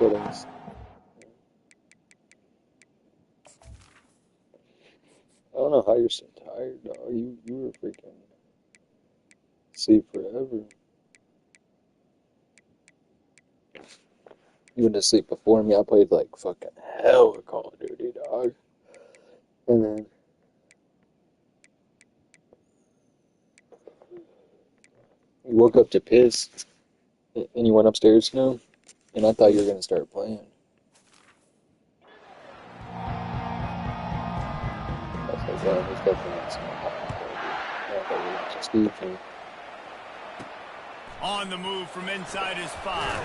Footings. I don't know how you're so tired, dog. You were freaking asleep forever. You went to sleep before me. I played like fucking hell of Call of Duty, dog. And then you woke up to piss, and you went upstairs, and I thought you were gonna start playing. I was like, damn, he's definitely some Steve. On the move from inside his 5.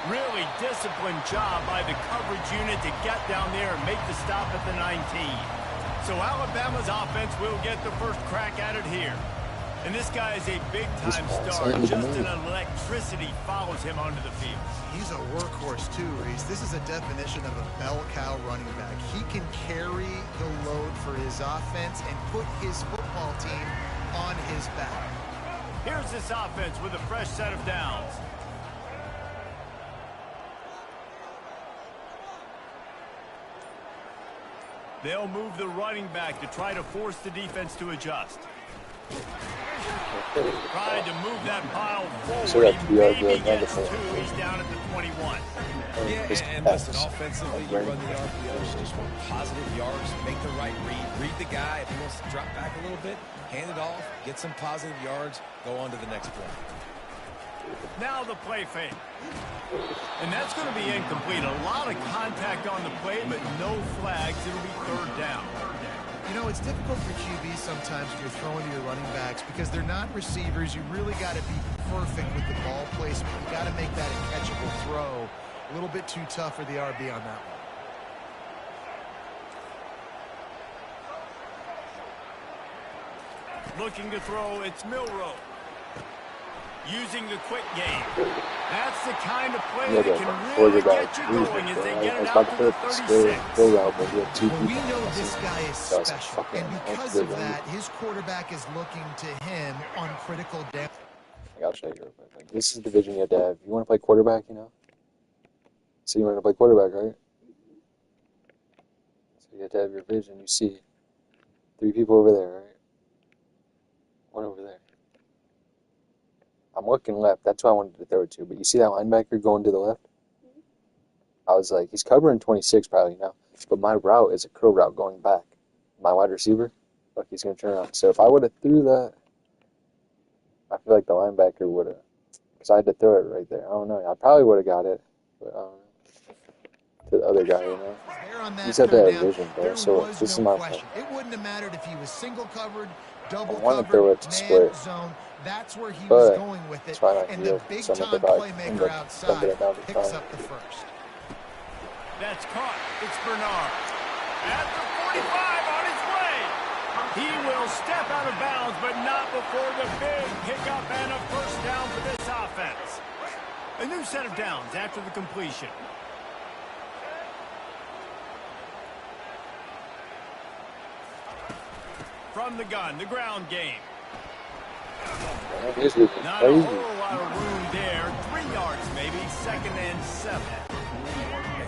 Really disciplined job by the coverage unit to get down there and make the stop at the 19. So Alabama's offense will get the first crack at it here. And this guy is a big-time star. Just an electricity follows him onto the field. He's a workhorse, too, Reese. This is a definition of a bell cow running back. He can carry the load for his offense and put his football team on his back. Here's this offense with a fresh set of downs. They'll move the running back to try to force the defense to adjust. Tried to move that pile forward. Maybe gets 2. He's down at the 21. Yeah, and listen, offensively, you run the RPOs, just want positive yards, make the right read the guy. If he wants to drop back a little bit, hand it off, get some positive yards, go on to the next play. Now the play fake. And that's going to be incomplete. A lot of contact on the play, but no flags. It'll be 3rd down. You know, it's difficult for QB sometimes when you're throwing to your running backs because they're not receivers. You really got to be perfect with the ball placement. You got to make that a catchable throw. A little bit too tough for the RB on that one. Looking to throw, it's Milroe. Using the quick game. That's the kind of play that can really get you going as they get it out to the 36. Well, we know this guy is special, and because of that, his quarterback is looking to him on critical depth. I'll show you real quick. Like, this is the division you have to have. You want to play quarterback, So you want to play quarterback, right? So you have to have your vision. You see 3 people over there, right? 1 over there. I'm looking left. That's why I wanted to throw it to. But you see that linebacker going to the left? I was like, he's covering 26 probably now. But my route is a curl route going back. My wide receiver, look, he's going to turn around. So if I would have threw that, I feel like the linebacker would have. Because I had to throw it right there. I don't know. I probably would have got it. But I don't know. To the other guy, You just have to have vision, bro. So this is my point. It wouldn't have mattered if he was single covered, double covered, I want to throw it to split. Zone. That's where he was going with it. And the big-time playmaker outside picks up the first. That's caught. It's Bernard. At the 45 on his way. He will step out of bounds, but not before the big pickup and a first down for this offense. A new set of downs after the completion. From the gun, the ground game. Not a whole lot of room there. 3 yards maybe, 2nd and 7.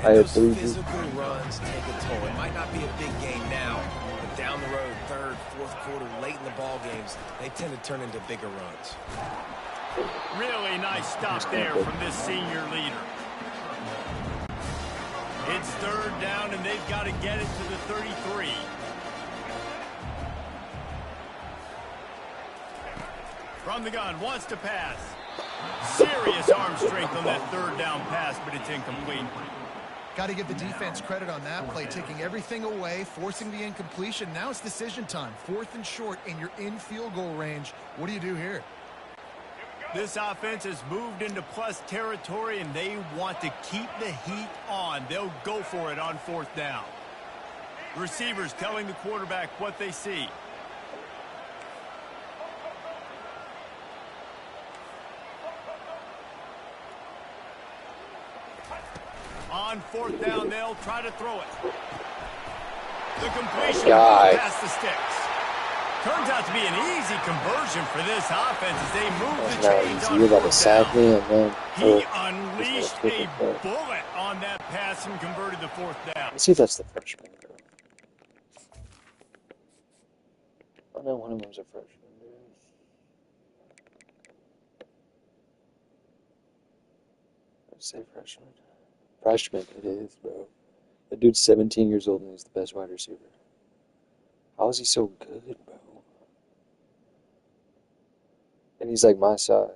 I had 3 physical runs take a toll. It might not be a big game now, but down the road, 3rd, 4th quarter, late in the ball games, they tend to turn into bigger runs. Really nice stop there from this senior leader. It's 3rd down, and they've got to get it to the 33. From the gun, wants to pass. Serious arm strength on that 3rd down pass, but it's incomplete. Got to give the defense credit on that play, taking everything away, forcing the incompletion. Now it's decision time. 4th and short, and you're in field goal range. What do you do here? This offense has moved into plus territory, and they want to keep the heat on. They'll go for it on 4th down. Receivers telling the quarterback what they see. On 4th down, they'll try to throw it. The completion past the sticks. Turns out to be an easy conversion for this offense as they move That's the not chains easy. on You got to fourth sack down. me and then He unleashed kick a it back. bullet on that pass and converted the fourth down. Let's see if that's the freshman girl. Oh no, one of them's a freshman. Let's say freshman. Freshman, it is, bro. The dude's 17 years old and he's the best wide receiver. How is he so good, bro? And he's like my size.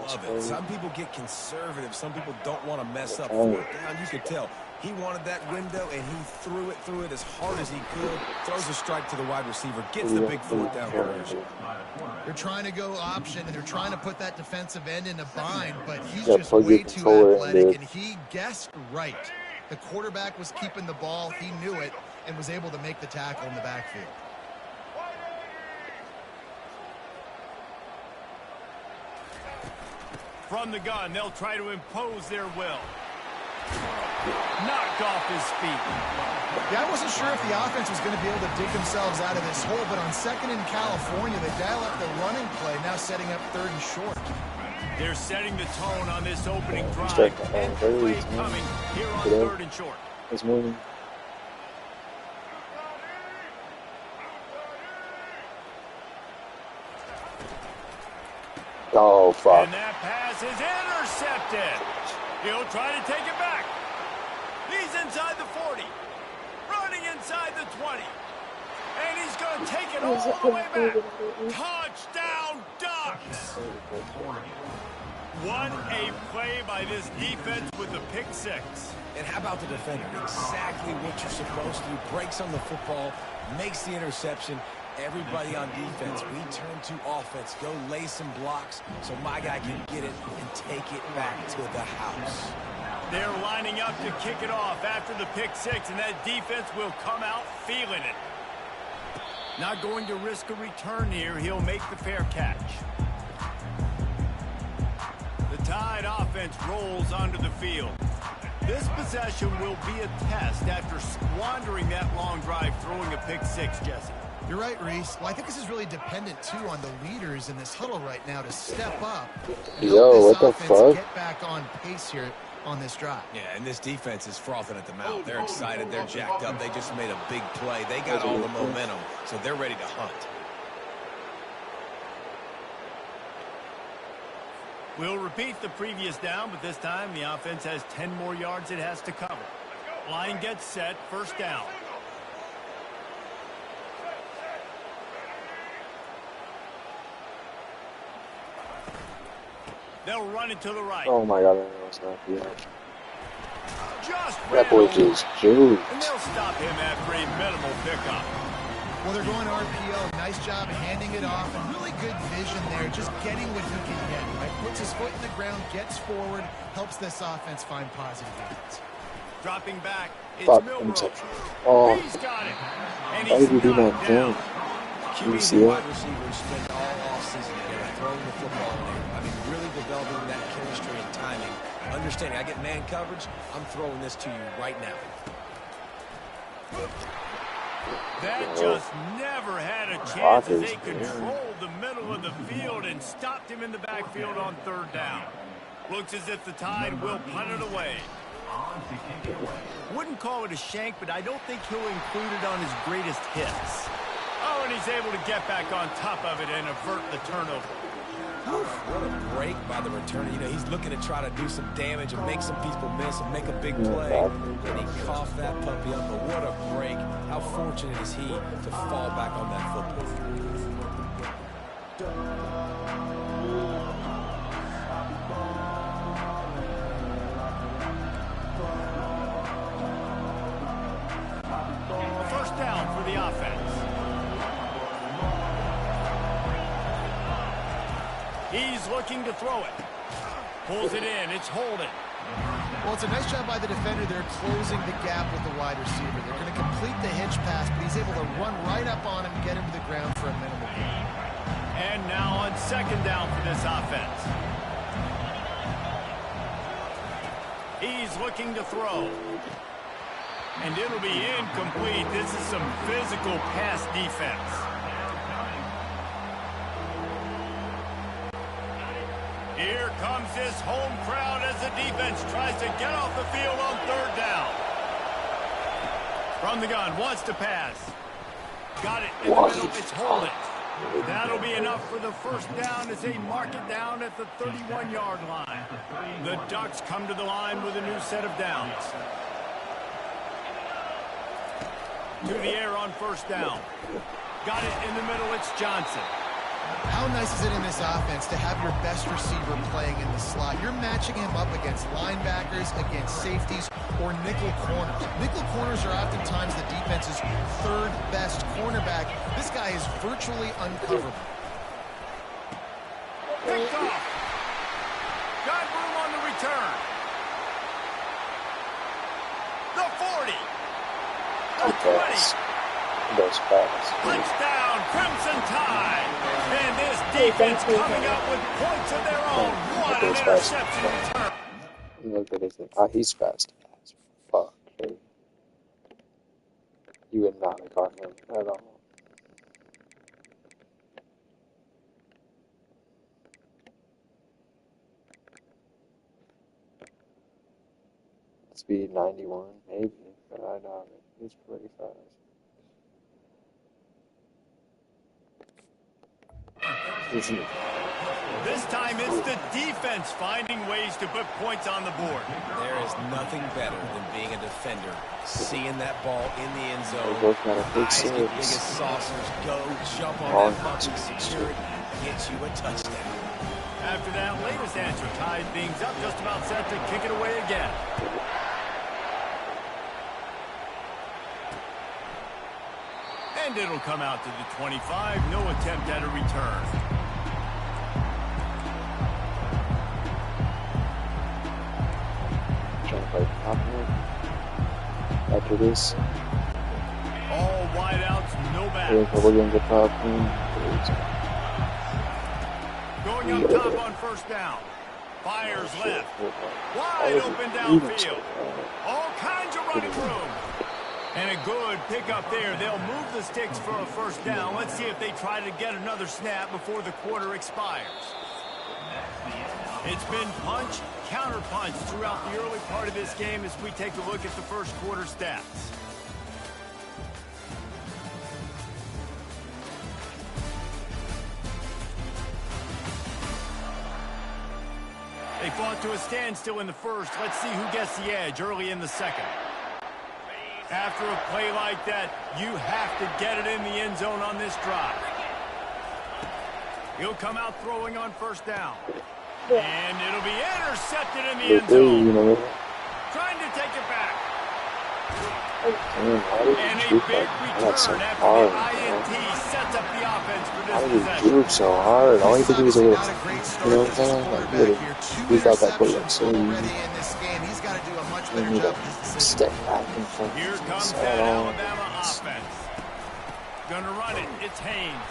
Love it. Some people get conservative. Some people don't want to mess up Oh. fourth down. You could tell. He wanted that window, and he threw it as hard as he could. Throws a strike to the wide receiver. Gets the big fourth down conversion. They're trying to go option, and they're trying to put that defensive end in a bind, but he's Yeah, just plug your way too controller in, athletic, dude. and he guessed right. The quarterback was keeping the ball. He knew it and was able to make the tackle in the backfield. From the gun, they'll try to impose their will. Knocked off his feet. Yeah, I wasn't sure if the offense was going to be able to dig themselves out of this hole, but on second in California, they dial up the running play, now setting up third and short. They're setting the tone on this opening drive. Start And early play tonight. coming here on Today. third and short. This morning. Oh, fuck. And that pass is intercepted. He'll try to take it back. He's inside the 40. Running inside the 20. And he's going to take it all the way back. Touchdown Ducks. What a play by this defense with the pick six. And how about the defender? Exactly what you're supposed to do. Breaks on the football, makes the interception. Everybody on defense, we turn to offense. Go lay some blocks so my guy can get it and take it back to the house. They're lining up to kick it off after the pick six, and that defense will come out feeling it. Not going to risk a return here. He'll make the fair catch. The Tide offense rolls onto the field. This possession will be a test after squandering that long drive throwing a pick six, Jesse. You're right, Reese. Well, I think this is really dependent, too, on the leaders in this huddle right now to step up. And Yo, help what this the offense fuck? get back on pace here on this drive. Yeah, and this defense is frothing at the mouth. They're excited. They're jacked up. They just made a big play. They got all the momentum, so they're ready to hunt. We'll repeat the previous down, but this time the offense has 10 more yards it has to cover. Line gets set, first down. They'll run it to the right. Oh my god, I know it's not yet. Just That boy ran over. just juked. And they'll stop him after a minimal pickup. Well, they're going RPO. Nice job handing it off, and really good vision there, just getting what he can get, right? Puts his foot in the ground, gets forward, helps this offense find positive units. Dropping back, it's Fuck, Milroe. interception. Oh, He's got it. And why he's did you do knocked that down. jump? You QBs see and that? wide receivers spend all offseason together throwing the football in there. I mean, really developing that chemistry and timing. Understanding, I get man coverage, I'm throwing this to you right now. That just never had a chance as Rockers, they man. controlled the middle of the field and stopped him in the backfield on third down. Looks as if the Tide will punt it away. Wouldn't call it a shank, but I don't think he'll include it on his greatest hits. Oh, and he's able to get back on top of it and avert the turnover. What a break by the returner. You know, he's looking to try to do some damage and make some people miss and make a big play. And he coughed that puppy up. But what a break. How fortunate is he to fall back on that football? First down for the offense. He's looking to throw it. Pulls it in. It's Holden. Well, it's a nice job by the defender. They're closing the gap with the wide receiver. They're going to complete the hitch pass, but he's able to run right up on him and get him to the ground for a minimal gain. And now on second down for this offense. He's looking to throw. And it'll be incomplete. This is some physical pass defense. Here comes this home crowd as the defense tries to get off the field on third down. From the gun, wants to pass. Got it in the middle, it's hold it. That'll be enough for the first down as they mark it down at the 31-yard line. The Ducks come to the line with a new set of downs. To the air on first down. Got it in the middle, it's Johnson. How nice is it in this offense to have your best receiver playing in the slot? You're matching him up against linebackers, against safeties, or nickel corners. Nickel corners are oftentimes the defense's third best cornerback. This guy is virtually uncoverable. Picked off. Got room on the return. The 40. The 20. Those fast. Touchdown, Crimson Tide. And this defense coming up with points of their own. What an interception return. Look at his thing. He's fast as fuck. You would not have caught him at all. Speed 91, maybe, but I doubt it. He's pretty fast. This time it's the defense finding ways to put points on the board. There is nothing better than being a defender, seeing that ball in the end zone. They both got a big Eyes get big as six. saucers, go, jump on that bumpy security, get you a touchdown. After that latest answer tied things up, just about set to kick it away again. And it'll come out to the 25. No attempt at a return. Trying to play compliment after this. All wideouts, no I think backs. we're going to get popcorn. Going up top on first down. Fires left. Wide open downfield. All kinds of running room. And a good pickup there. They'll move the sticks for a first down. Let's see if they try to get another snap before the quarter expires. It's been punch, counter punch throughout the early part of this game as we take a look at the first quarter stats. They fought to a standstill in the first. Let's see who gets the edge early in the second. After a play like that, you have to get it in the end zone on this drive. He'll come out throwing on first down. And it'll be intercepted in the end zone. Trying to take it back. And a big return after the INT sets up the offense for How this did he possession. droop so hard? All he did was a little, you know what I'm saying? Like, he would have that play like so easy. He's got to do a much He better need job. to step back and front. Here comes that Alabama offense. Gonna run it. It's Haynes.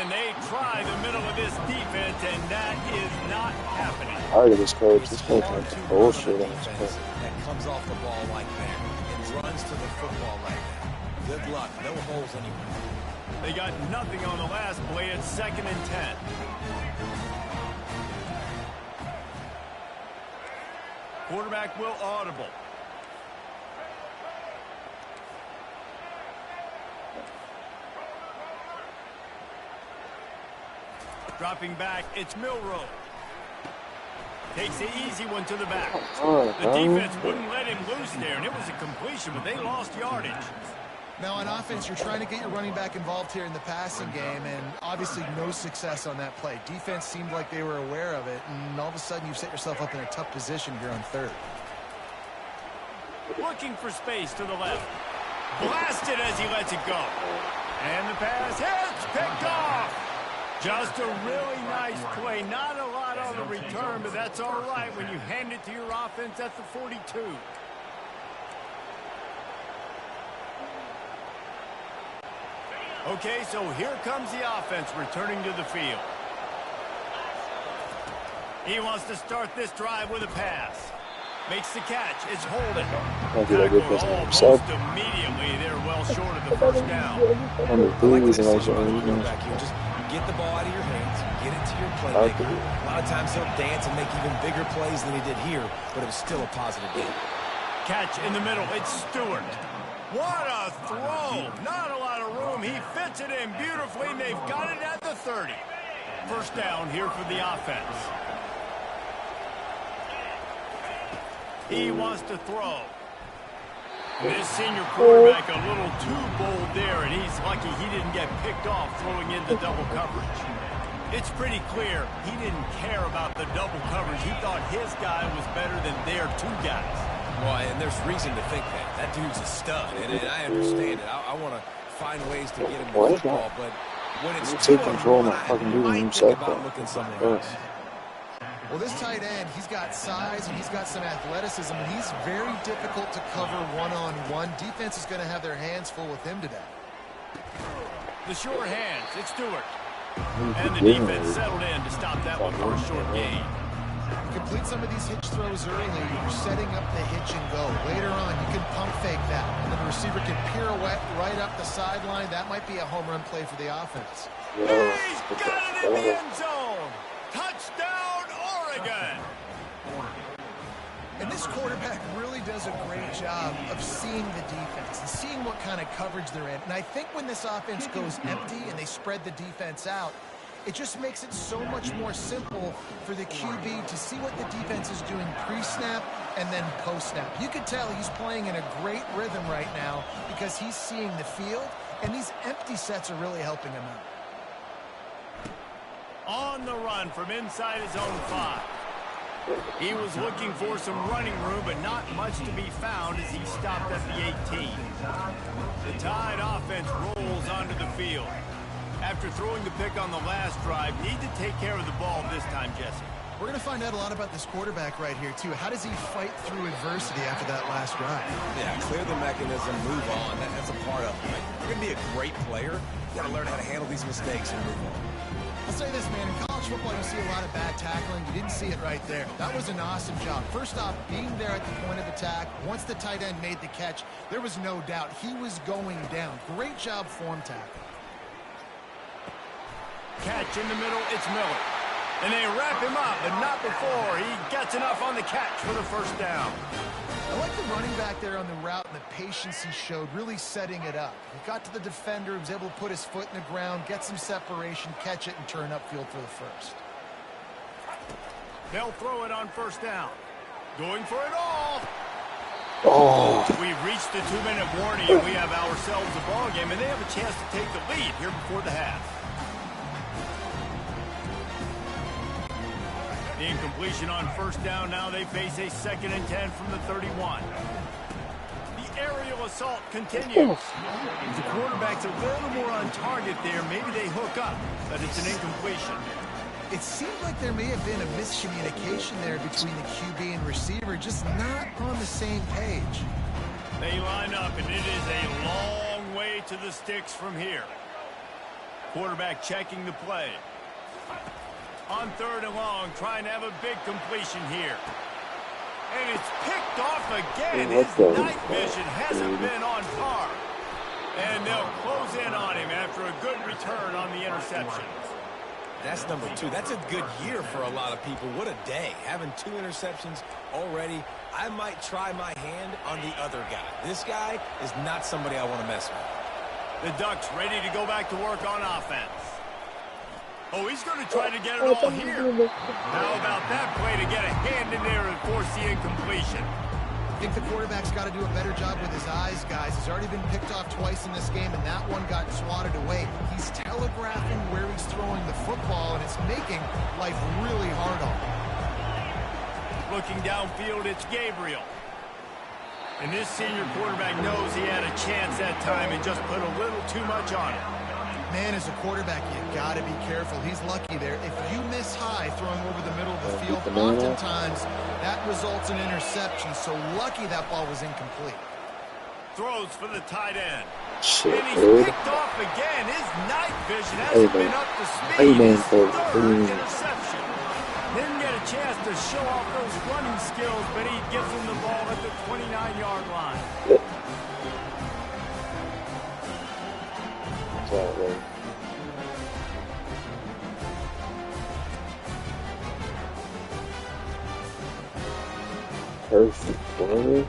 And they try the middle of this defense, and that is not happening. Hard of this coach. This coach Far went too to bullshit on much this offense coach. that comes off the ball like that and runs to the football like that. Good luck. No holes anywhere. They got nothing on the last play. It's 2nd and 10. Quarterback will audible. Dropping back, it's Milroe. Takes the easy one to the back. The defense wouldn't let him loose there, and it was a completion, but they lost yardage. Now on offense, you're trying to get your running back involved here in the passing game, and obviously no success on that play. Defense seemed like they were aware of it, and all of a sudden you've set yourself up in a tough position here on third. Looking for space to the left. Blasted as he lets it go. And the pass hits, picked off. Just a really nice play. Not a lot on the return, but that's all right when you hand it to your offense at the 42. Okay, so here comes the offense returning to the field. He wants to start this drive with a pass. Makes the catch. It's holding. Don't do that good Tackled business almost himself. immediately. They're well short of the first down. Number I 3 like what is he a said nice about the one. quarterback here. Just get the ball out of your hands, get it to your playmaker. A lot of times he'll dance and make even bigger plays than he did here, but it was still a positive game. Catch in the middle. It's Stewart. What a throw. Not a lot of room. He fits it in beautifully, and they've got it at the 30. First down here for the offense. He wants to throw. This senior quarterback a little too bold there, and he's lucky he didn't get picked off throwing into double coverage. It's pretty clear he didn't care about the double coverage. He thought his guy was better than their 2 guys. Well, and there's reason to think that. That dude's a stud, and I understand it. I want to find ways to get him the football, but when it's take control, not fucking do it might himself, think about though. looking somewhere else. Well, this tight end, he's got size and he's got some athleticism, and he's very difficult to cover one-on-one. Defense is going to have their hands full with him today. The sure hands. It's Stewart. And the defense settled in to stop that one for a short gain. You complete some of these hitch throws early, you're setting up the hitch and go. Later on, you can pump fake that, and then the receiver can pirouette right up the sideline. That might be a home run play for the offense. He's got it in the end zone. Touchdown, Oregon. And this quarterback really does a great job of seeing the defense and seeing what kind of coverage they're in. And I think when this offense goes empty and they spread the defense out, it just makes it so much more simple for the QB to see what the defense is doing pre-snap and then post-snap. You can tell he's playing in a great rhythm right now because he's seeing the field, and these empty sets are really helping him out. On the run from inside his own 5. He was looking for some running room, but not much to be found as he stopped at the 18. The Tide offense rolls onto the field. After throwing the pick on the last drive, need to take care of the ball this time, Jesse. We're going to find out a lot about this quarterback right here, too. How does he fight through adversity after that last drive? Yeah, clear the mechanism, move on. That's a part of it. Right? You're going to be a great player. You got to learn how to handle these mistakes and move on. I'll say this, man. In college football, you see a lot of bad tackling. You didn't see it right there. That was an awesome job. First off, being there at the point of attack. Once the tight end made the catch, there was no doubt he was going down. Great job form tackle. Catch in the middle, it's Miller. And they wrap him up, but not before he gets enough on the catch for the first down. I like the running back there on the route and the patience he showed, really setting it up. He got to the defender, he was able to put his foot in the ground, get some separation, catch it, and turn upfield for the first. They'll throw it on first down. Going for it all. Oh, We've reached the 2-minute warning, and we have ourselves a ball game, and they have a chance to take the lead here before the half. The incompletion on first down. Now they face a 2nd and 10 from the 31. The aerial assault continues. The quarterback's a little more on target there. Maybe they hook up, but it's an incompletion. It seemed like there may have been a miscommunication there between the QB and receiver, just not on the same page. They line up, and it is a long way to the sticks from here. Quarterback checking the play. On 3rd and long, trying to have a big completion here. And it's picked off again. His night vision hasn't been on par. And they'll close in on him after a good return on the interception. That's number 2. That's a good year for a lot of people. What a day. Having 2 interceptions already. I might try my hand on the other guy. This guy is not somebody I want to mess with. The Ducks ready to go back to work on offense. Oh, he's going to try to get it all here. How about that play to get a hand in there and force the incompletion? I think the quarterback's got to do a better job with his eyes, guys. He's already been picked off twice in this game, and that one got swatted away. He's telegraphing where he's throwing the football, and it's making life really hard on him. Looking downfield, it's Gabriel. And this senior quarterback knows he had a chance that time and just put a little too much on it. Man, as a quarterback, you got to be careful. He's lucky there. If you miss high throwing over the middle of the field, oftentimes that results in interception. So lucky that ball was incomplete. Throws for the tight end. shit, And he's dude. picked off again. His night vision hasn't been up to speed. Hey, man, His for 3rd interception. Didn't get a chance to show off those running skills, but he gives him the ball at the 29-yard line. Perfect corner.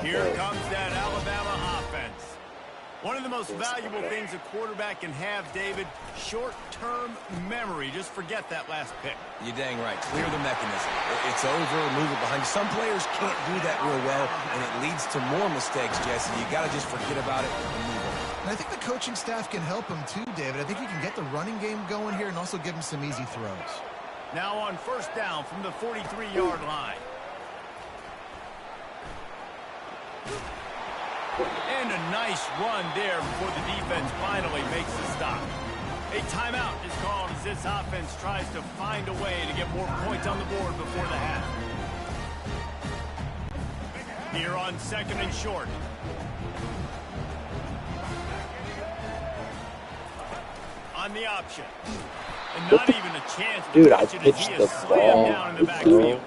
Here comes that Alabama offense. One of the most valuable things a quarterback can have, David, short-term memory. Just forget that last pick. You're dang right. Clear the mechanism. It's over, move it behind you. Some players can't do that real well, and it leads to more mistakes, Jesse. You got to just forget about it and move on. And I think the coaching staff can help him too, David. I think he can get the running game going here and also give him some easy throws. Now on first down from the 43-yard line. And a nice run there before the defense finally makes the stop. A timeout is called as this offense tries to find a way to get more points on the board before the half. Here on second and short. On the option. And not even a chance to Dude, I catch it as pitched he the is slammed ball. down in the backfield.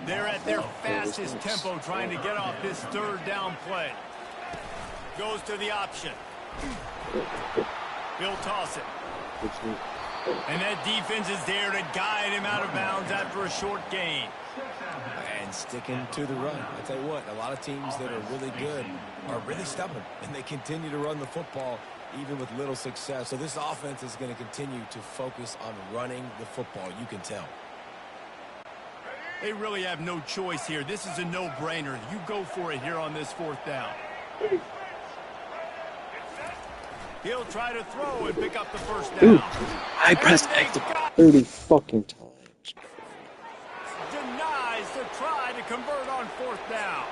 They're at their fastest tempo trying to get off this third down play. Goes to the option. He'll toss it. And that defense is there to guide him out of bounds after a short gain. And sticking to the run. I tell you what, a lot of teams that are really good are really stubborn, and they continue to run the football even with little success. So this offense is going to continue to focus on running the football. You can tell. They really have no choice here. This is a no-brainer. You go for it here on this fourth down. He'll try to throw and pick up the first down. Dude, I pressed X 30 fucking times. Denies the try to convert on fourth down.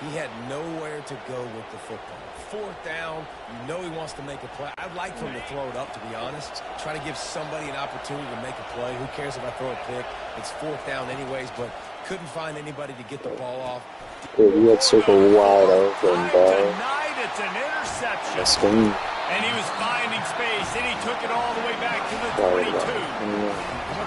He had nowhere to go with the football. Fourth down, you know he wants to make a play. I'd like for him to throw it up, to be honest. Try to give somebody an opportunity to make a play. Who cares if I throw a pick? It's fourth down anyways, but couldn't find anybody to get the ball off. Dude, you had circle wide open, bro. Tonight it's an interception. Screen. And he was finding space, and he took it all the way back to the 22.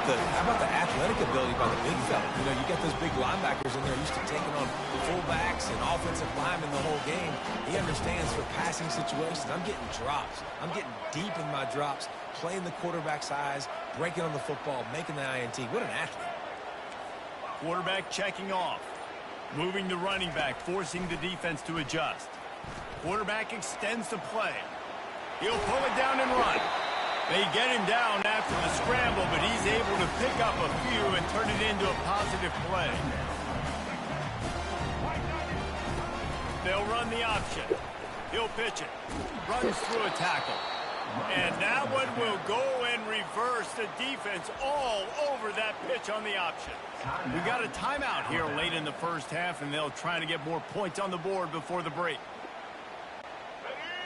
How about the athletic ability by the big fella? You know, you got those big linebackers in there used to taking on fullbacks and offensive linemen the whole game. He understands for passing situations. I'm getting drops. I'm getting deep in my drops, playing the quarterback's eyes, breaking on the football, making the INT. What an athlete. Quarterback checking off. Moving the running back, forcing the defense to adjust. Quarterback extends the play. He'll pull it down and run. They get him down after the scramble, but he's able to pick up a few and turn it into a positive play. They'll run the option. He'll pitch it. Runs through a tackle. And that one will go and reverse the defense all over that pitch on the option. We got a timeout here late in the first half, and they'll try to get more points on the board before the break.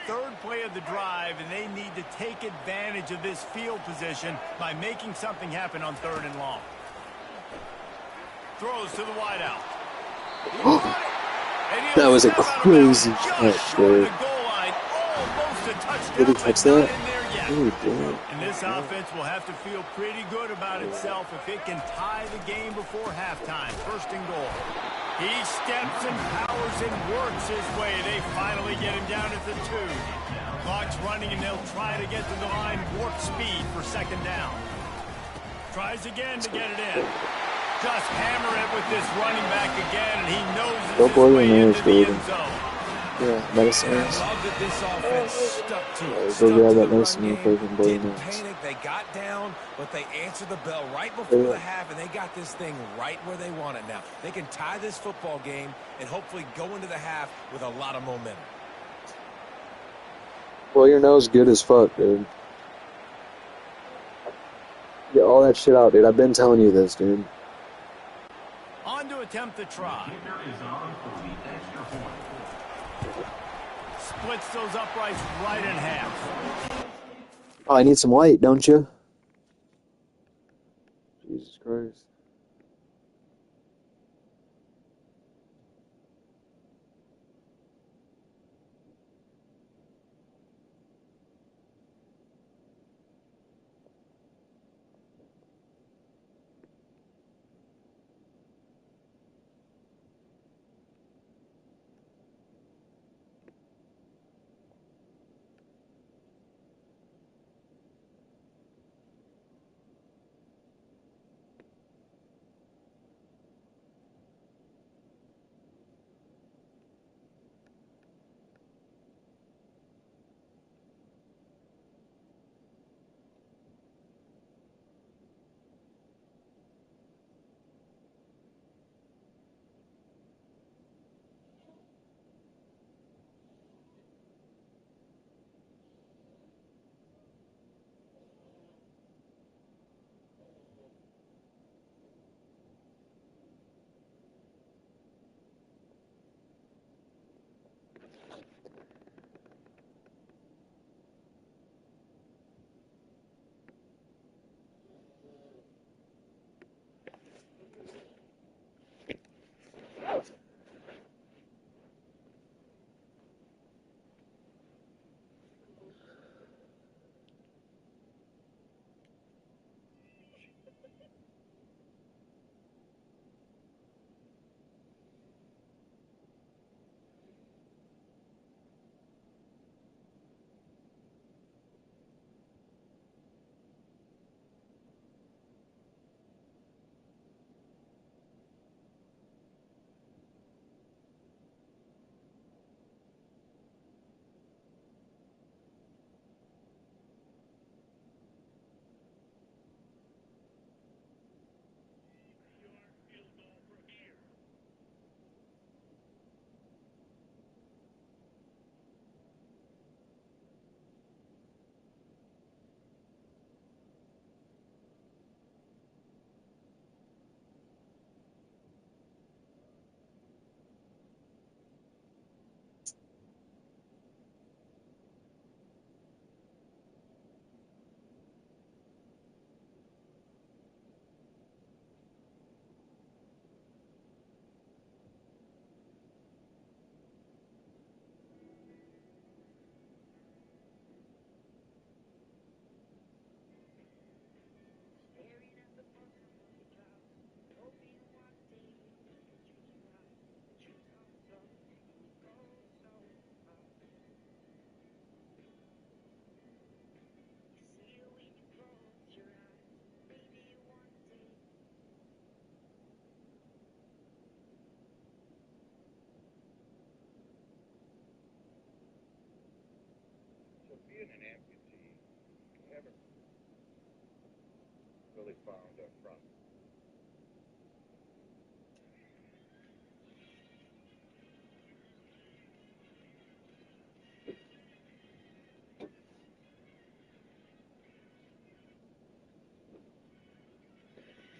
Third play of the drive, and they need to take advantage of this field position by making something happen on third and long. Throws to the wideout. That was a crazy catch, dude. Did he catch that? Dude, dude. And this offense will have to feel pretty good about itself if it can tie the game before halftime. First and goal. He steps and powers and works his way. They finally get him down at the 2. Clock's running, and they'll try to get to the line warp speed for second down. Tries again to get it in. Just hammer it with this running back again, and he knows his way into the end zone. Yeah, medicine. I love that this offense stuck to it. Go Stuck grab to that the medicine run real quick game. and blow your Didn't nose. panic. They got down, but they answered the bell right before the half, and they got this thing right where they want it now. They can tie this football game and hopefully go into the half with a lot of momentum. Well, your nose good as fuck, dude. Get all that shit out, dude. I've been telling you this, dude. On to attempt the try. Splits those uprights right in half. Oh, I need some light, don't you? Jesus Christ.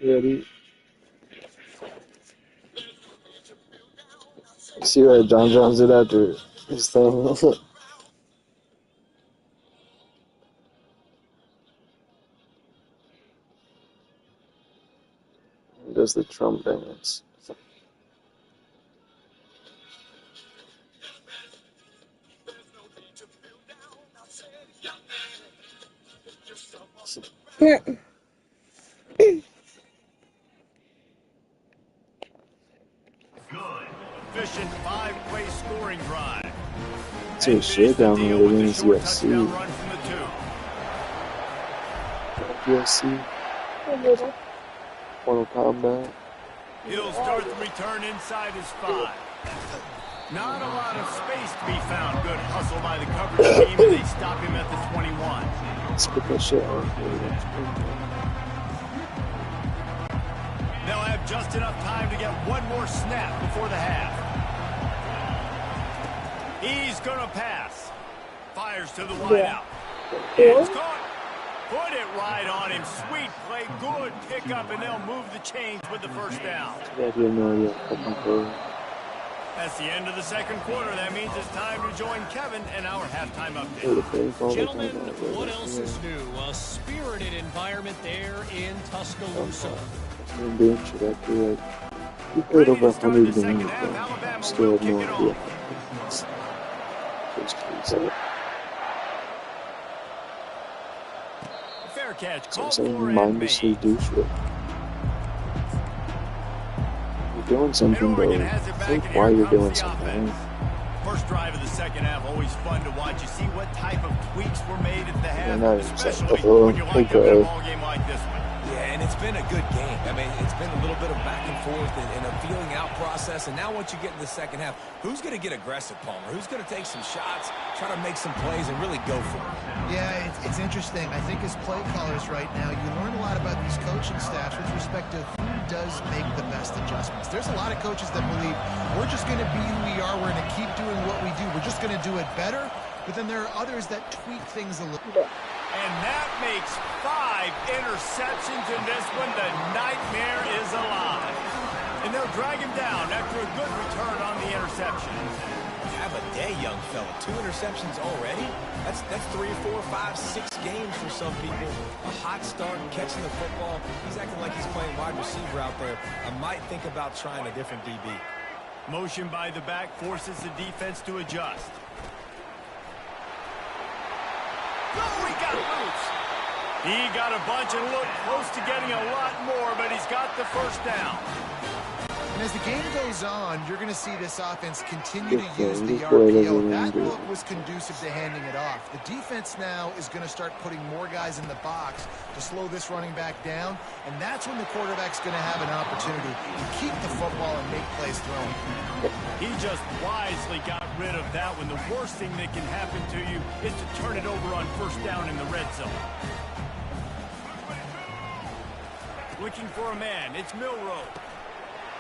Ready? See what John Jones did after his thing? He does the Trump dance. Good, efficient 5-play scoring drive. It's a shit down there against UFC. Run from the 2. UFC. Mortal Kombat. He'll start the return inside his 5. Not a lot of space to be found. Good hustle by the coverage team, and they stop him at the 21. Let's put that shit on. They'll have just enough time to get one more snap before the half. He's going to pass. Fires to the wideout. It's caught. Put it right on him. Sweet play. Good pickup, and they'll move the chains with the first down. Yeah, I didn't know yet. That's the end of the second quarter. That means it's time to join Kevin and our halftime update. Gentlemen, what else is new? A spirited environment there in Tuscaloosa. You played over 100 games, but still have no idea. Fair catch. So I'm saying mindlessly douche it. You're doing something, bro. Think why you're doing something. First drive of the second half, always fun to watch. You see what type of tweaks were made at the half, especially when you're like a ball game like this one. Yeah, and it's been a good game. I mean, it's been a little bit of back and forth and a feeling out process. And now once you get in the second half, who's going to get aggressive, Palmer? Who's going to take some shots, try to make some plays, and really go for it? Yeah, it's interesting. I think as play callers right now, you learn a lot about these coaching staffs with respect to who does make the best adjustments. There's a lot of coaches that believe we're just going to be who we are. We're going to keep doing what we do. We're just going to do it better. But then there are others that tweak things a little bit. And that makes 5 interceptions in this one. The nightmare is alive. And they'll drag him down after a good return on the interception. Have a day, young fella. 2 interceptions already? That's 3, 4, 5, 6 games for some people. A hot start, catching the football. He's acting like he's playing wide receiver out there. I might think about trying a different DB. Motion by the back forces the defense to adjust. Oh, he got loose. He got a bunch and looked close to getting a lot more, but he's got the first down. And as the game goes on, you're going to see this offense continue to use the RPO. That look was conducive to handing it off. The defense now is going to start putting more guys in the box to slow this running back down, and that's when the quarterback's going to have an opportunity to keep the football and make plays throwing. He just wisely got rid of that one. The worst thing that can happen to you is to turn it over on first down in the red zone. Looking for a man. It's Milroe.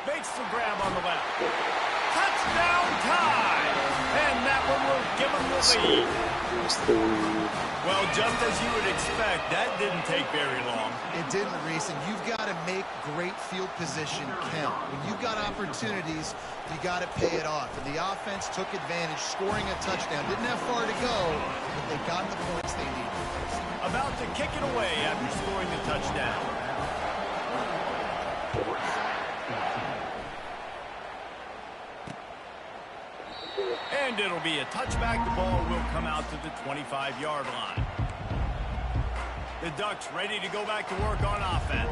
Makes the grab on the left. Touchdown time! And that one will give him the lead. Well, just as you would expect, that didn't take very long. It didn't, Reese, and you've got to make great field position count. When you've got opportunities, you got to pay it off. And the offense took advantage, scoring a touchdown. Didn't have far to go, but they got the points they needed. About to kick it away after scoring the touchdown. And it'll be a touchback. The ball will come out to the 25-yard line. The Ducks ready to go back to work on offense.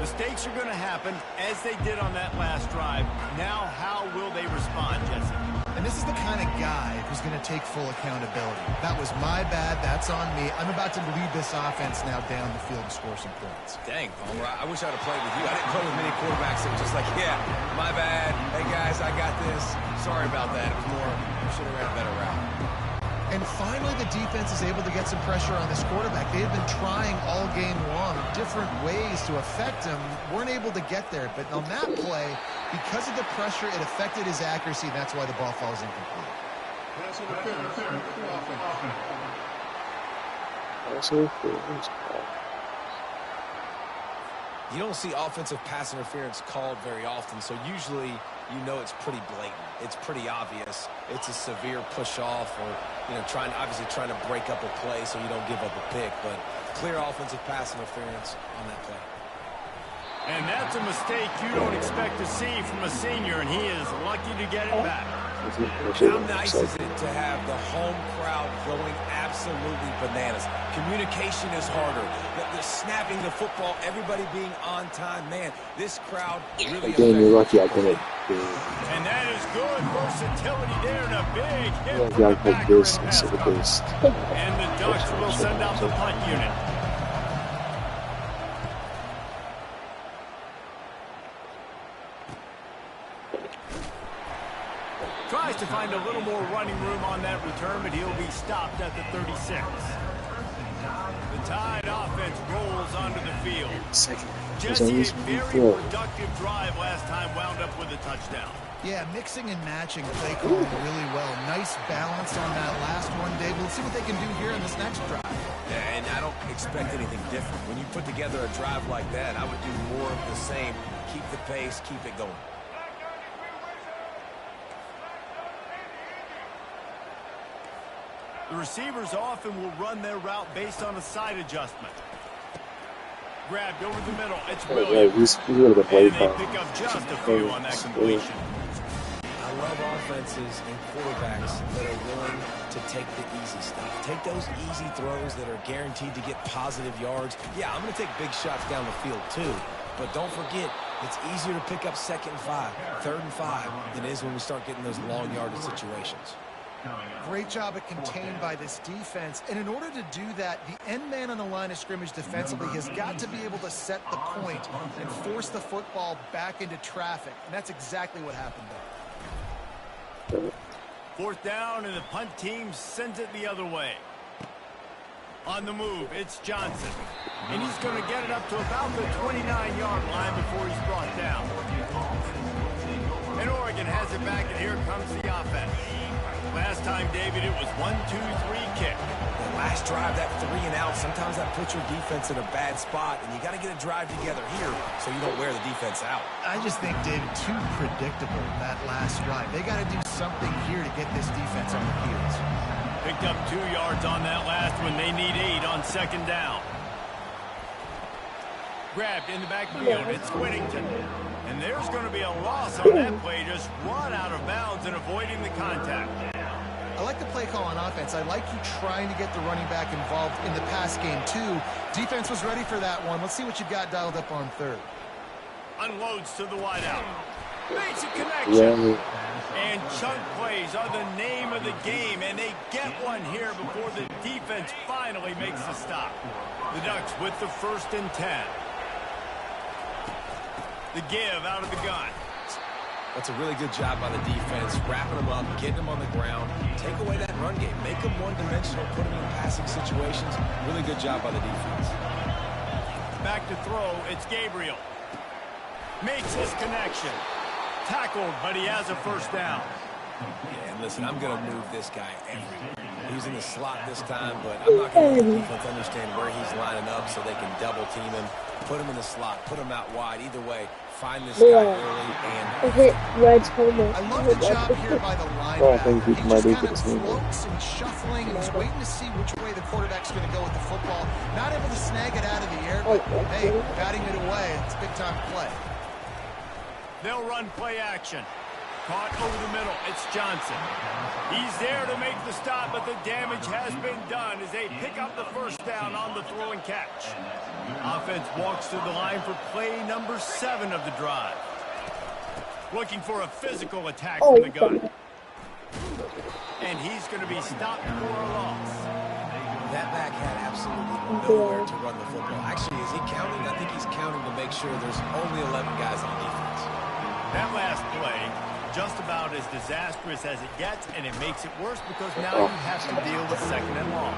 Mistakes are going to happen as they did on that last drive. Now, how will they respond, Jesse? And this is the kind of guy who's going to take full accountability. That was my bad. That's on me. I'm about to lead this offense now down the field and score some points. Dang, Palmer, I wish I'd have played with you. I didn't play with many quarterbacks that were just like, yeah, my bad. Hey, guys, I got this. Sorry about that. It was more, should have ran a better route. And finally, the defense is able to get some pressure on this quarterback. They had been trying all game long different ways to affect him, weren't able to get there. But on that play, because of the pressure, it affected his accuracy, and that's why the ball falls incomplete. You don't see offensive pass interference called very often, so usually you know it's pretty blatant. It's pretty obvious. It's a severe push-off or, obviously trying to break up a play so you don't give up a pick, but clear offensive pass interference on that play. And that's a mistake you don't expect to see from a senior, and he is lucky to get it back. How nice is it to have the home crowd going absolutely bananas? Communication is harder. The snapping the football, everybody being on time. Man, this crowd really... Again, you're lucky I didn't. And that is good versatility there and a big hit Yeah, from the like backer this in the instead of pass this. rush. And the Ducks will send out the punt unit. Tries to find a little more running room on that return, but he'll be stopped at the 36. The Tide offense rolls onto the field. Jesse, a very productive drive last time, wound up with a touchdown. Yeah, mixing and matching play calling really well. Nice balance on that last one, Dave. We'll see what they can do here in this next drive. Yeah, and I don't expect anything different. When you put together a drive like that, I would do more of the same. Keep the pace, keep it going. The receivers often will run their route based on a side adjustment. Grabbed over the middle. It's Williams. He's a little bit late. And they pick up just a few on that completion. I love offenses and quarterbacks that are willing to take the easy stuff. Take those easy throws that are guaranteed to get positive yards. Yeah, I'm going to take big shots down the field too. But don't forget, it's easier to pick up 2nd and 5, 3rd and 5 than it is when we start getting those long yardage situations. Great job at contained by this defense. And in order to do that, the end man on the line of scrimmage defensively has got to be able to set the point and force the football back into traffic. And that's exactly what happened there. 4th down, and the punt team sends it the other way. On the move, it's Johnson. And he's going to get it up to about the 29-yard line before he's brought down. And Oregon has it back, and here comes the offense. Last time, David, it was 1-2-3 kick. The last drive, that 3 and out, sometimes that puts your defense in a bad spot, and you got to get a drive together here so you don't wear the defense out. I just think, David, too predictable, that last drive. They got to do something here to get this defense on the heels. Picked up 2 yards on that last one. They need 8 on 2nd down. Grabbed in the backfield. It's Whittington. And there's going to be a loss on that play. Just run out of bounds and avoiding the contact. I like the play call on offense. I like you trying to get the running back involved in the pass game, too. Defense was ready for that one. Let's see what you've got dialed up on 3rd. Unloads to the wideout. Makes a connection. And chunk plays are the name of the game, and they get one here before the defense finally makes the stop. The Ducks with the 1st and 10. The give out of the gun. That's a really good job by the defense, wrapping them up, getting them on the ground. Take away that run game. Make them one-dimensional, put them in passing situations. Really good job by the defense. Back to throw, it's Gabriel. Makes his connection. Tackled, but he has a 1st down. Yeah, and listen, I'm going to move this guy everywhere. He's in the slot this time, but I'm not going to let the defense understand where he's lining up so they can double-team him. Put him in the slot, put him out wide. Either way, find this guy early and... hit Red's helmet. I love the job here by the linebacker. He just kind of floats and shuffling. He's waiting to see which way the quarterback's going to go with the football. Not able to snag it out of the air, but hey, batting it away. It's big-time play. They'll run play action. Caught over the middle. It's Johnson. He's there to make the stop, but the damage has been done as they pick up the 1st down on the throw and catch. Offense walks to the line for play number 7 of the drive. Looking for a physical attack from the gun. And he's going to be stopped for a loss. That back had absolutely nowhere to run the football. Actually, is he counting? I think he's counting to make sure there's only 11 guys on defense. That last play, just about as disastrous as it gets, and it makes it worse because now you have to deal with second and long.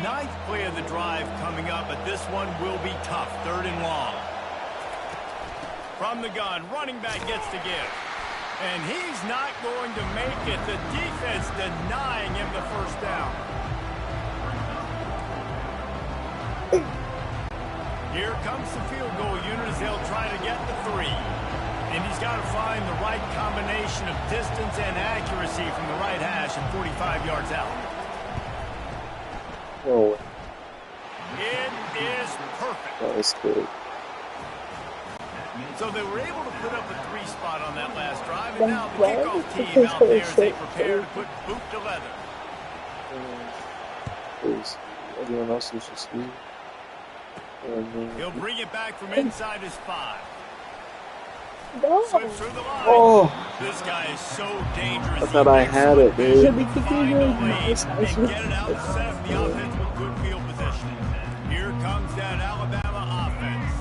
Ninth play of the drive coming up, but this one will be tough. Third and long. From the gun, running back gets to give. And he's not going to make it. The defense denying him the first down. Here comes the field goal unit as they'll try to get the 3. And he's got to find the right combination of distance and accuracy from the right hash and 45 yards out. Oh, It is perfect. that was good. So they were able to put up a 3 spot on that last drive, and now the kickoff team out there as they prepare to put boot to leather. Is everyone else is just here? He'll bring it back from inside his 5. No. Slips through the line. Oh, This guy is so dangerous. I thought I had it, dude. Should be kicking Find the really lane nice. and get it out and set up the offense with good field position. Here comes that Alabama offense.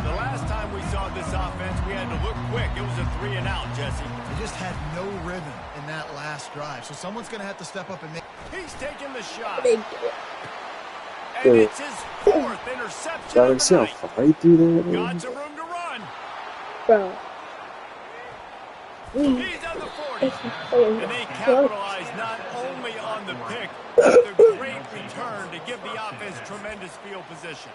The last time we saw this offense, we had to look quick. It was a 3 and out, Jesse. They just had no rhythm in that last drive. So someone's going to have to step up and make. He's taking the shot. They do it. And it's his 4th interception Gotta of see the how night. far through that, man. Got some room to run. Bro. He's on the 40. And they capitalize not only on the pick, but the great return to give the offense tremendous field position.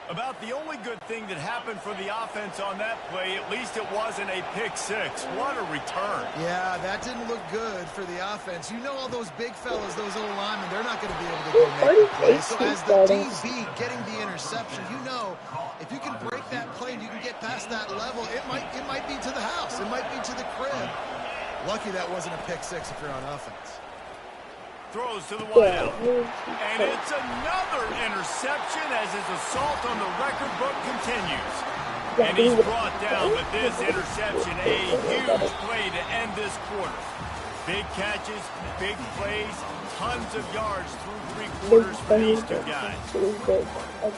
About the only good thing that happened for the offense on that play, at least it wasn't a pick 6. What a return. Yeah, that didn't look good for the offense. You know all those big fellas, those old linemen, they're not going to be able to go make the play. So as the DB getting the interception, you know, if you can break that play and you can get past that level, it might be to the house. It might be to the crib. Lucky that wasn't a pick 6 if you're on offense. Throws to the wideout. And it's another interception as his assault on the record book continues. And he's brought down, but this interception, a huge play to end this quarter. Big catches, big plays, tons of yards through 3 quarters for these 2 guys.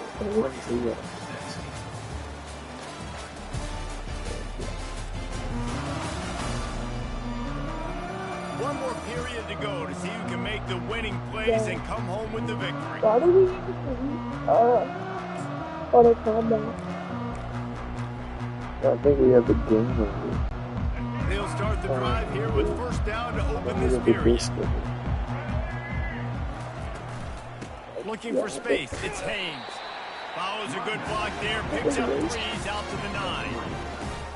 One more period to go to see who can make the winning plays and come home with the victory. Why do we need to auto combat? I think we have the game over. They'll start the drive here with first down to open We this have the period. biscuit. Looking for space, it's Haynes. Follows a good block there, picks up 3s out to the 9.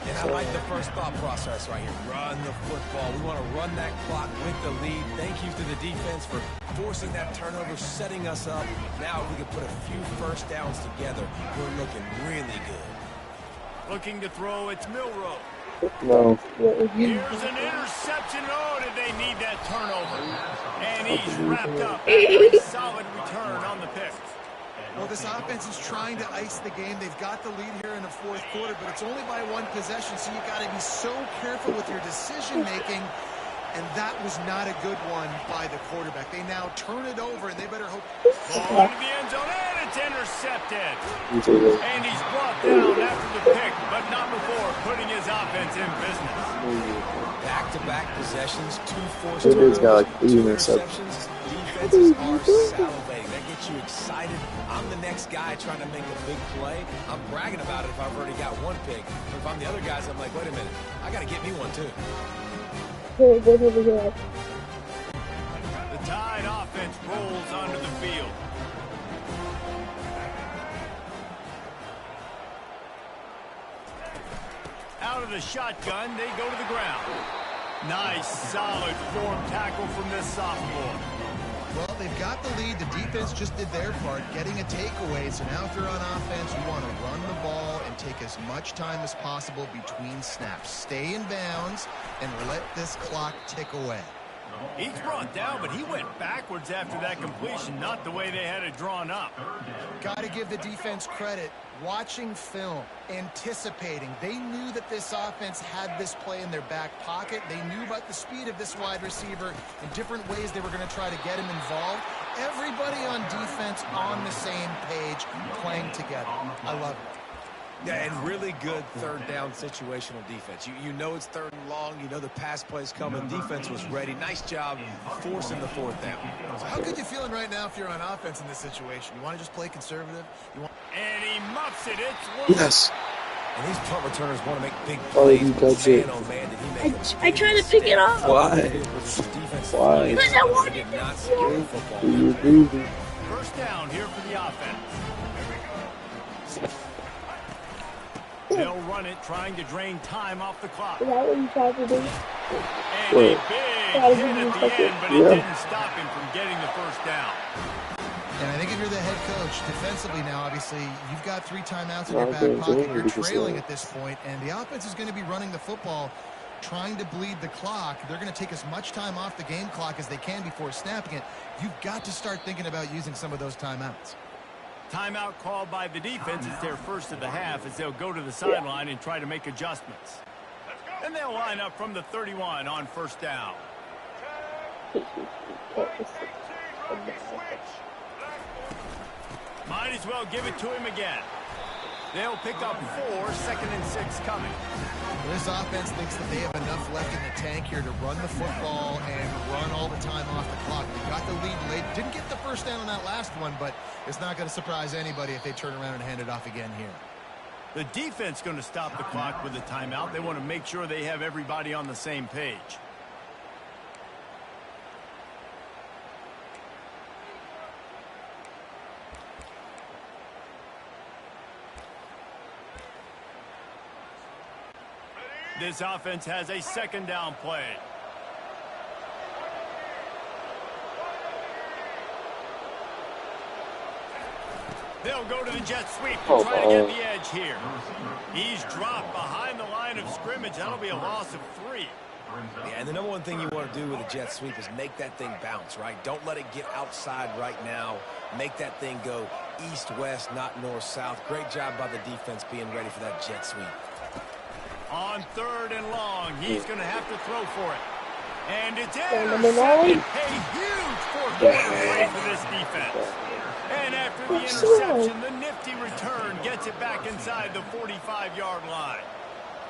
And I like the first thought process right here. Run the football. We want to run that clock with the lead. Thank you to the defense for forcing that turnover, setting us up. Now if we can put a few first downs together, we're looking really good. Looking to throw, it's Milroe. No. Here's an interception. Oh, did they need that turnover? And he's wrapped up. A solid return on the pick. Well, this offense is trying to ice the game. They've got the lead here in the 4th quarter, but it's only by 1 possession, so you got to be so careful with your decision-making, and that was not a good one by the quarterback. They now turn it over, and they better hope. Ball into the end zone, and it's intercepted. And he's brought down after the pick, but not before putting his offense in business. Back-to-back possessions, 2 forced It is turnovers, got like 2 8 interceptions. Defenses are salivating. That gets you excited. I'm the next guy trying to make a big play. I'm bragging about it if I've already got 1 pick. But if I'm the other guys, I'm like, wait a minute. I got to get me 1 too. Here, go over here. The Tide offense rolls onto the field. Out of the shotgun, they go to the ground. Nice, solid form tackle from this sophomore. Well, they've got the lead. The defense just did their part, getting a takeaway. So now if you're on offense, you want to run the ball and take as much time as possible between snaps. Stay in bounds and let this clock tick away. He's brought down, but he went backwards after that completion, not the way they had it drawn up. Got to give the defense credit. Watching film, anticipating. They knew that this offense had this play in their back pocket. They knew about the speed of this wide receiver and different ways they were going to try to get him involved. Everybody on defense on the same page, playing together. I love it. Yeah, and really good third down situational defense. You know it's third and long. You know the pass play's coming. Defense was ready. Nice job forcing the fourth down. So how good you feeling right now if you're on offense in this situation? You want to just play conservative? And he muffs it. It's loose. Yes. And these punt returners want to make big Oh, plays. he touched it. Man, oh man, did he make I tried to pick it up. Why? Why? Because I wanted did to. not secure the football. You're breathing. First down here for the offense. They'll run it, trying to drain time off the clock. Is that what you tried to do? And What? a big hit at the end, but it didn't stop him from getting the first down. And I think if you're the head coach, defensively now, obviously, you've got 3 timeouts in your Not back doing pocket. good You're because trailing at this point, and the offense is going to be running the football, trying to bleed the clock. They're going to take as much time off the game clock as they can before snapping it. You've got to start thinking about using some of those timeouts. Timeout called by the defense. It's their first of the half as they'll go to the sideline and try to make adjustments. And they'll line up from the 31 on first down. Might as well give it to him again. They'll pick up 4, 2nd and 6 coming. This offense thinks that they have enough left in the tank here to run the football and run all the time off the clock. They got the lead late. Didn't get the first down on that last one, but it's not going to surprise anybody if they turn around and hand it off again here. The defense going to stop the clock with a timeout. They want to make sure they have everybody on the same page. This offense has a 2nd down play. They'll go to the jet sweep to try to get the edge here. He's dropped behind the line of scrimmage. That'll be a loss of 3. Yeah, and the number one thing you want to do with a jet sweep is make that thing bounce, right? Don't let it get outside right now. Make that thing go east-west, not north-south. Great job by the defense being ready for that jet sweep. On 3rd and long, he's going to have to throw for it. And it's number intercepted. 9. A huge fourth-quarter play for this defense. And after the interception, the nifty return gets it back inside the 45-yard line.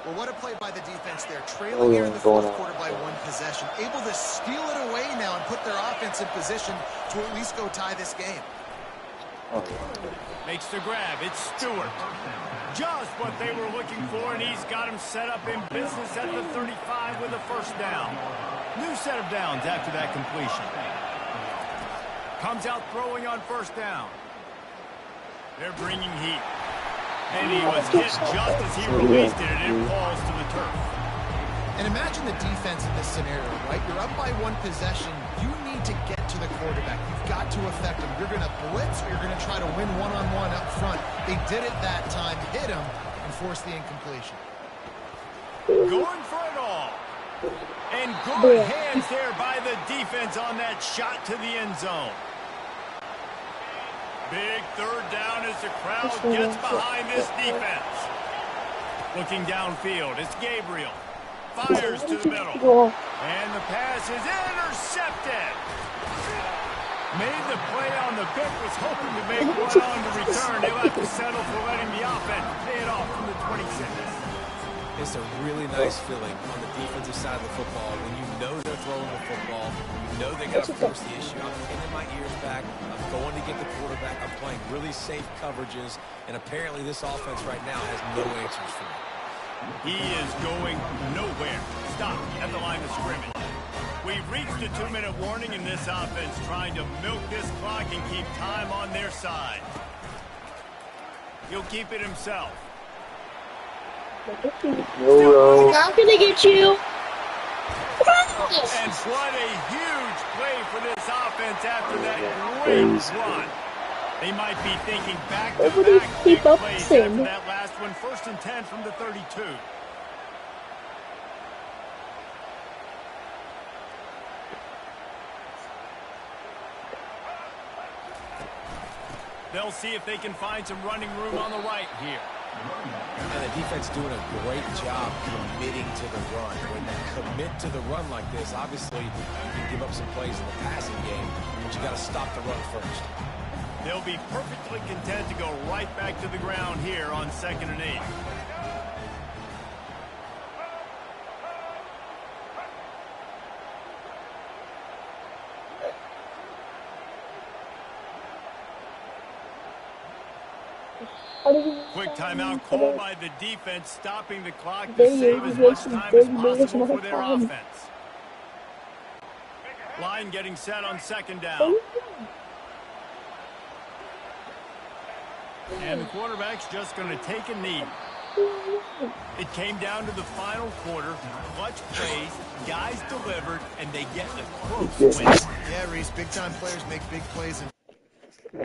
Well, what a play by the defense there. Trailing here in the fourth quarter by 1 possession. Able to steal it away now and put their offense in position to at least go tie this game. Makes the grab. It's Stewart. Just what they were looking for, and he's got him set up in business at the 35 with a first down. New set of downs after that completion. Comes out throwing on first down. They're bringing heat. And he was hit just as he released it, and it falls to the turf. And imagine the defense in this scenario, right? You're up by 1 possession. You need to get to the quarterback. You've got to affect him. You're going to blitz or you're going to try to win one-on-one up front. They did it that time, hit him, and forced the incompletion. Going for it all. And good hands there by the defense on that shot to the end zone. Big 3rd down as the crowd gets behind this defense. Looking downfield, it's Gabriel. Fires to the middle. And the pass is intercepted. Made the play on the pick, was hoping to make one on the return. They'll have to settle for letting the offense pay it off from the 26. It's a really nice feeling on the defensive side of the football when you know they're throwing the football, you know they got to force the issue. I'm pinning my ears back. I'm going to get the quarterback. I'm playing really safe coverages, and apparently this offense right now has no answers for me. He is going nowhere. Stop at the line of scrimmage. We've reached a 2-minute warning, and this offense trying to milk this clock and keep time on their side. He'll keep it himself. I'm gonna get you. And what a huge play for this offense after that great run. They might be thinking back-to-back big plays after that last one. 1st and 10 from the 32. They'll see if they can find some running room on the right here. And the defense doing a great job committing to the run. When you commit to the run like this, obviously you can give up some plays in the passing game, but you got to stop the run first. They'll be perfectly content to go right back to the ground here on 2nd and 8. Quick timeout called by the defense, stopping the clock to save as much time as possible for their offense. Line getting set on 2nd down. And the quarterback's just going to take a knee. It came down to the final quarter. Clutch plays, guys delivered, and they get a close win. Yeah, Reese, big-time players make big plays in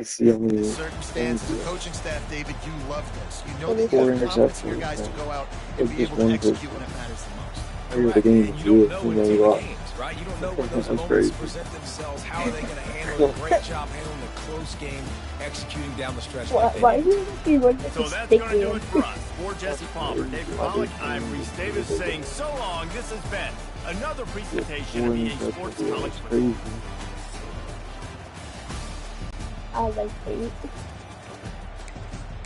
circumstances. The coaching staff, David, you love this. You know that you have confidence in your guys to go out and be able to execute when it matters the most. The game is You good. don't know until the games, right? You don't know when those moments present themselves. How are they going to handle it? Great job handling a close game, executing down the stretch. Why do you look at So that's going to do it for us. For Jesse Palmer, David Pollack, I'm Reese Davis saying so long. This has been another presentation of EA Sports College Football. I like it.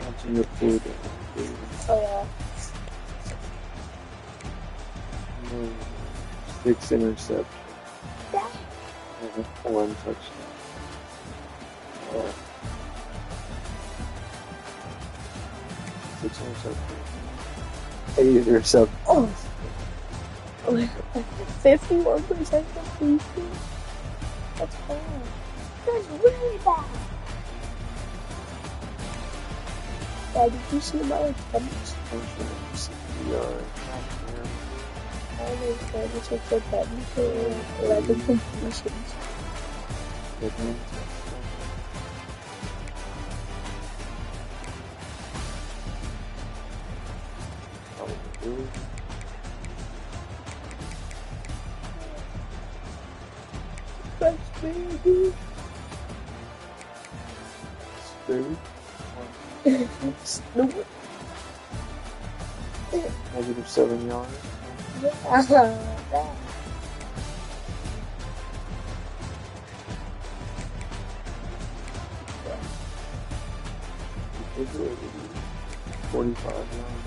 Watching your food. Oh yeah. 6 interceptions. Yeah. And 1 touchdown. 6 interceptions. 8 interceptions. Oh. 51% completion. That's bad. That's really bad. Did you see my attempts? I was trying to check the button for 11 completions. That's baby. Stupid. -7 yards. Yeah. 45 yards.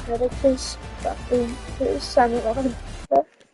Medicus fucking signing on.